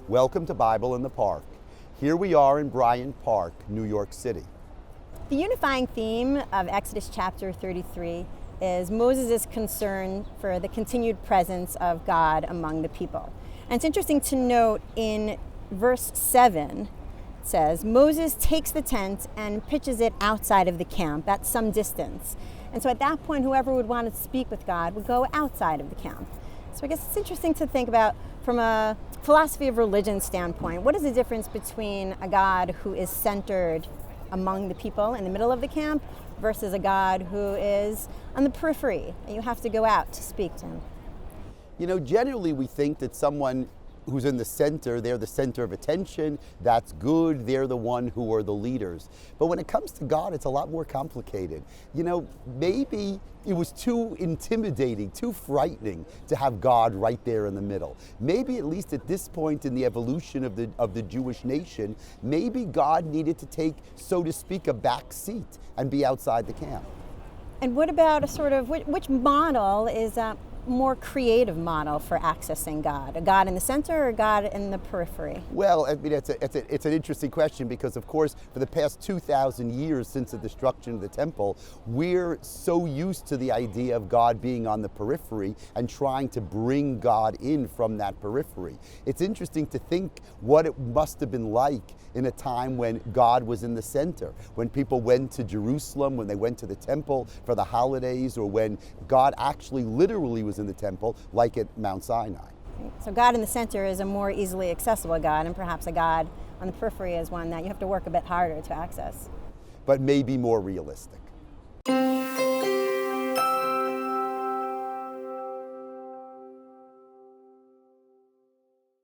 Welcome to Bible in the Park. Here we are in Bryant Park, New York City. The unifying theme of Exodus chapter 33 is Moses' concern for the continued presence of God among the people. And it's interesting to note in verse 7, it says, Moses takes the tent and pitches it outside of the camp at some distance. And so at that point, whoever would want to speak with God would go outside of the camp. So I guess it's interesting to think about from a philosophy of religion standpoint, what is the difference between a God who is centered among the people in the middle of the camp versus a God who is on the periphery and you have to go out to speak to him? You know, generally we think that someone who's in the center, they're the center of attention, that's good, they're the one who are the leaders. But when it comes to God, it's a lot more complicated. You know, maybe it was too intimidating, too frightening to have God right there in the middle. Maybe at least at this point in the evolution of the Jewish nation, maybe God needed to take, so to speak, a back seat and be outside the camp. And what about a sort of, which model is a more creative model for accessing God? A God in the center or a God in the periphery? Well, I mean, it's an interesting question because, of course, for the past 2,000 years since the destruction of the temple, we're so used to the idea of God being on the periphery and trying to bring God in from that periphery. It's interesting to think what it must have been like in a time when God was in the center, when people went to Jerusalem, when they went to the temple for the holidays, or when God actually literally was in the temple, like at Mount Sinai. So God in the center is a more easily accessible God, and perhaps a God on the periphery is one that you have to work a bit harder to access. But maybe more realistic.